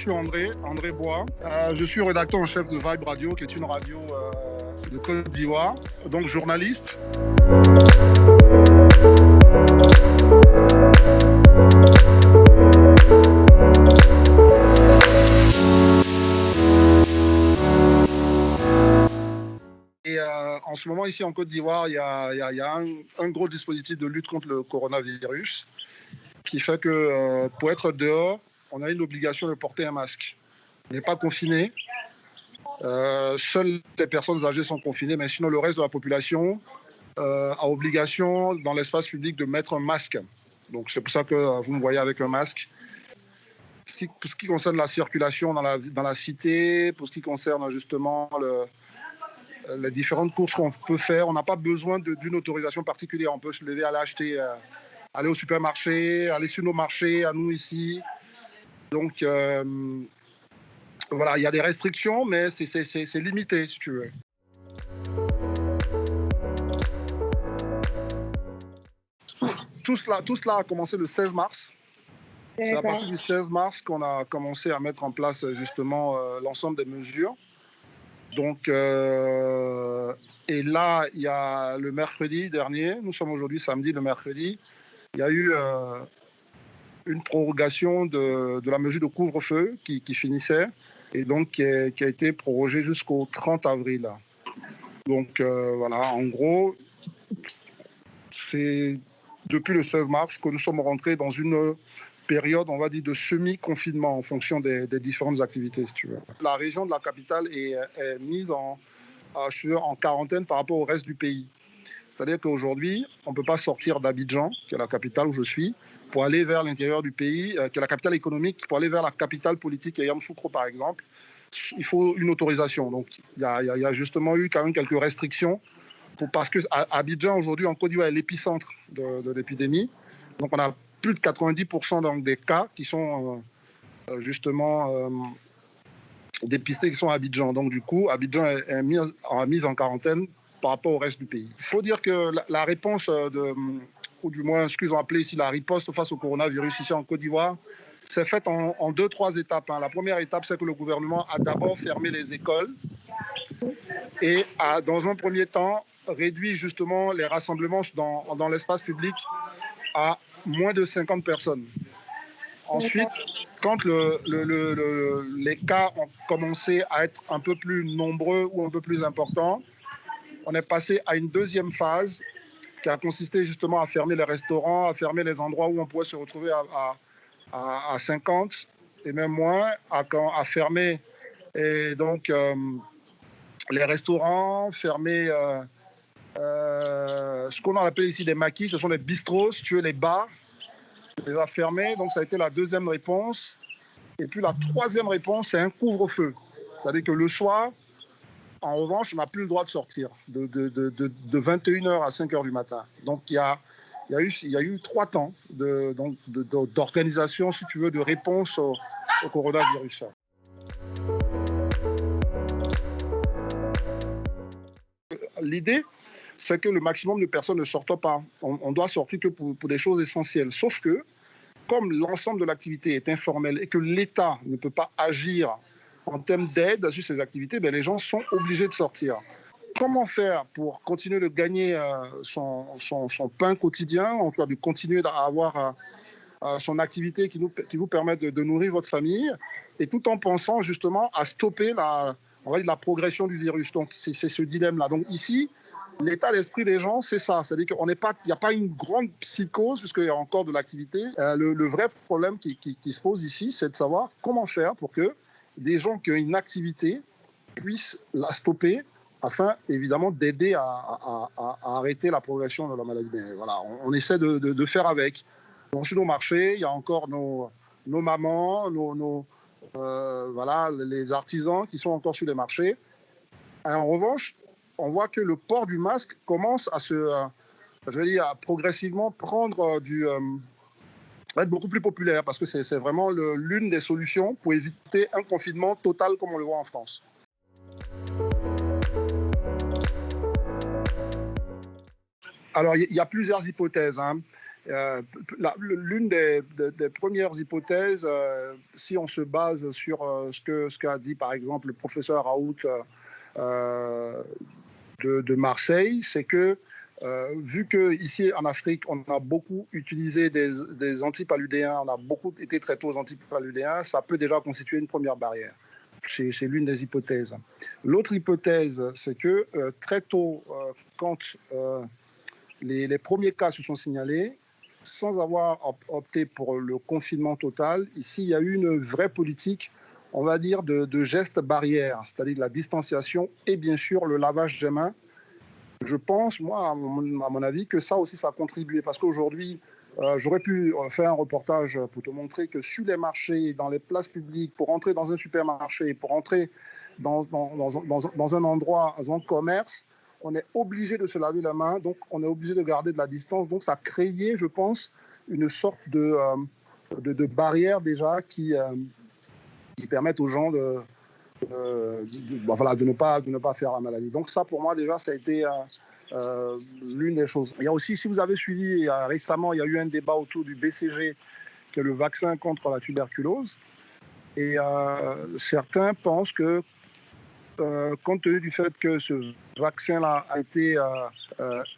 suis André Bois. Je suis rédacteur en chef de Vibe Radio, qui est une radio de Côte d'Ivoire, donc journaliste. Et en ce moment, ici en Côte d'Ivoire, il y a un gros dispositif de lutte contre le coronavirus qui fait que pour être dehors, on a une obligation de porter un masque. On n'est pas confiné. Seules les personnes âgées sont confinées, mais sinon le reste de la population a obligation dans l'espace public de mettre un masque. Donc c'est pour ça que vous me voyez avec un masque. Pour ce qui concerne la circulation dans la cité, pour ce qui concerne justement les différentes courses qu'on peut faire, on n'a pas besoin d'une autorisation particulière. On peut se lever, aller acheter, aller au supermarché, aller sur nos marchés, à nous ici. Donc voilà, il y a des restrictions, mais c'est limité, si tu veux. Tout cela a commencé le 16 mars. C'est à partir du 16 mars qu'on a commencé à mettre en place justement l'ensemble des mesures. Donc, et là, il y a le mercredi dernier, nous sommes aujourd'hui samedi, le mercredi, il y a eu une prorogation de la mesure de couvre-feu qui finissait et donc qui a été prorogée jusqu'au 30 avril. Donc voilà, en gros, c'est depuis le 16 mars que nous sommes rentrés dans une période, on va dire, de semi-confinement en fonction des différentes activités, si tu veux. La région de la capitale est mise en quarantaine par rapport au reste du pays. C'est-à-dire qu'aujourd'hui, on ne peut pas sortir d'Abidjan, qui est la capitale où je suis, pour aller vers l'intérieur du pays, qui est la capitale économique, pour aller vers la capitale politique, Yamoussoukro par exemple. Il faut une autorisation. Donc, il y a justement eu quand même quelques restrictions, parce qu'Abidjan, aujourd'hui, en Côte d'Ivoire, est l'épicentre de l'épidémie. Donc, on a plus de 90% donc, des cas qui sont justement dépistés, qui sont à Abidjan. Donc, du coup, Abidjan est mise en quarantaine par rapport au reste du pays. Il faut dire que la réponse, ou du moins ce qu'ils ont appelé ici la riposte face au coronavirus ici en Côte d'Ivoire, c'est faite en 2-3 étapes. La première étape, c'est que le gouvernement a d'abord fermé les écoles et a, dans un premier temps, réduit justement les rassemblements dans l'espace public à moins de 50 personnes. Ensuite, quand les cas ont commencé à être un peu plus nombreux ou un peu plus importants, on est passé à une deuxième phase qui a consisté justement à fermer les restaurants, à fermer les endroits où on pouvait se retrouver à 50 et même moins, à fermer et donc, les restaurants, fermer ce qu'on appelle ici des maquis, ce sont les bistrots, si tu veux, les bars, les a fermés. Donc ça a été la deuxième réponse. Et puis la troisième réponse, c'est un couvre-feu. C'est-à-dire que le soir, en revanche, on n'a plus le droit de sortir de 21h à 5h du matin. Donc il y a eu 3 temps d'organisation, si tu veux, de réponse au coronavirus. L'idée, c'est que le maximum de personnes ne sortent pas. On doit sortir que pour des choses essentielles. Sauf que, comme l'ensemble de l'activité est informelle et que l'État ne peut pas agir en termes d'aide sur ces activités, les gens sont obligés de sortir. Comment faire pour continuer de gagner son pain quotidien, en tout cas de continuer à avoir son activité qui vous permet de nourrir votre famille, et tout en pensant justement à stopper la progression du virus. Donc c'est ce dilemme-là. Donc ici, l'état d'esprit des gens, c'est ça. C'est-à-dire qu'il n'y a pas une grande psychose, puisqu'il y a encore de l'activité. Le vrai problème qui se pose ici, c'est de savoir comment faire pour que des gens qui ont une activité puissent la stopper, afin évidemment d'aider à arrêter la progression de la maladie. Mais voilà, on essaie de faire avec. Donc, sur nos marchés, il y a encore nos mamans, voilà, les artisans qui sont encore sur les marchés. Et en revanche, on voit que le port du masque commence à progressivement prendre être beaucoup plus populaire, parce que c'est vraiment l'une des solutions pour éviter un confinement total comme on le voit en France. Alors, il y a plusieurs hypothèses. L'une des premières hypothèses, si on se base sur ce qu'a dit par exemple le professeur Raoult de Marseille, c'est que vu qu'ici en Afrique, on a beaucoup utilisé des antipaludéens, on a beaucoup été traités aux antipaludéens, ça peut déjà constituer une première barrière. C'est l'une des hypothèses. L'autre hypothèse, c'est que très tôt, quand les premiers cas se sont signalés, sans avoir opté pour le confinement total, ici, il y a eu une vraie politique, on va dire, de gestes barrières, c'est-à-dire de la distanciation et bien sûr le lavage des mains. Je pense, moi, à mon avis, que ça aussi, ça a contribué. Parce qu'aujourd'hui, j'aurais pu faire un reportage pour te montrer que sur les marchés, dans les places publiques, pour entrer dans un supermarché, pour entrer dans un endroit, dans un commerce, on est obligé de se laver la main, donc on est obligé de garder de la distance. Donc ça a créé, je pense, une sorte de barrière déjà qui permettent aux gens voilà, de ne pas faire la maladie. Donc ça, pour moi, déjà, ça a été l'une des choses. Il y a aussi, si vous avez suivi, récemment, il y a eu un débat autour du BCG, qui est le vaccin contre la tuberculose. Et certains pensent que, compte tenu du fait que ce vaccin-là a été,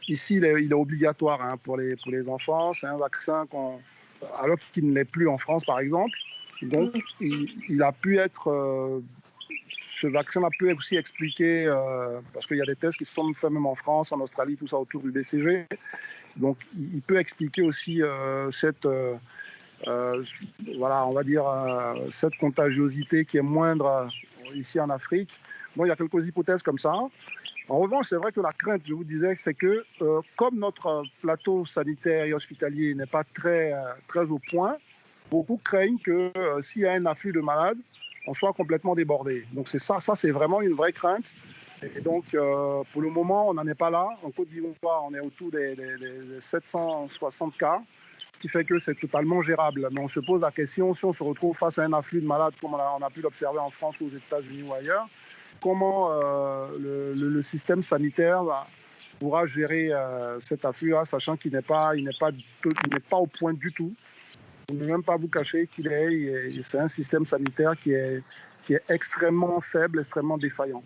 ici, il est obligatoire hein, pour les enfants, c'est un vaccin alors qu'il ne l'est plus en France, par exemple. Donc, il a pu être... ce vaccin a pu aussi expliquer, parce qu'il y a des tests qui se sont faits même en France, en Australie, tout ça autour du BCG. Donc, il peut expliquer aussi cette, voilà, on va dire, cette contagiosité qui est moindre ici en Afrique. Bon, il y a quelques hypothèses comme ça. En revanche, c'est vrai que la crainte, je vous disais, c'est que comme notre plateau sanitaire et hospitalier n'est pas très au point, beaucoup craignent que s'il y a un afflux de malades, on soit complètement débordé. Donc c'est ça c'est vraiment une vraie crainte. Et donc pour le moment, on n'en est pas là. En Côte d'Ivoire, on est autour des 760 cas, ce qui fait que c'est totalement gérable. Mais on se pose la question, si on se retrouve face à un afflux de malades, comme on a pu l'observer en France ou aux États-Unis ou ailleurs, comment le système sanitaire pourra gérer cet afflux-là, sachant qu'il n'est pas au point du tout. Ne même pas vous cacher c'est un système sanitaire qui est extrêmement faible, extrêmement défaillant.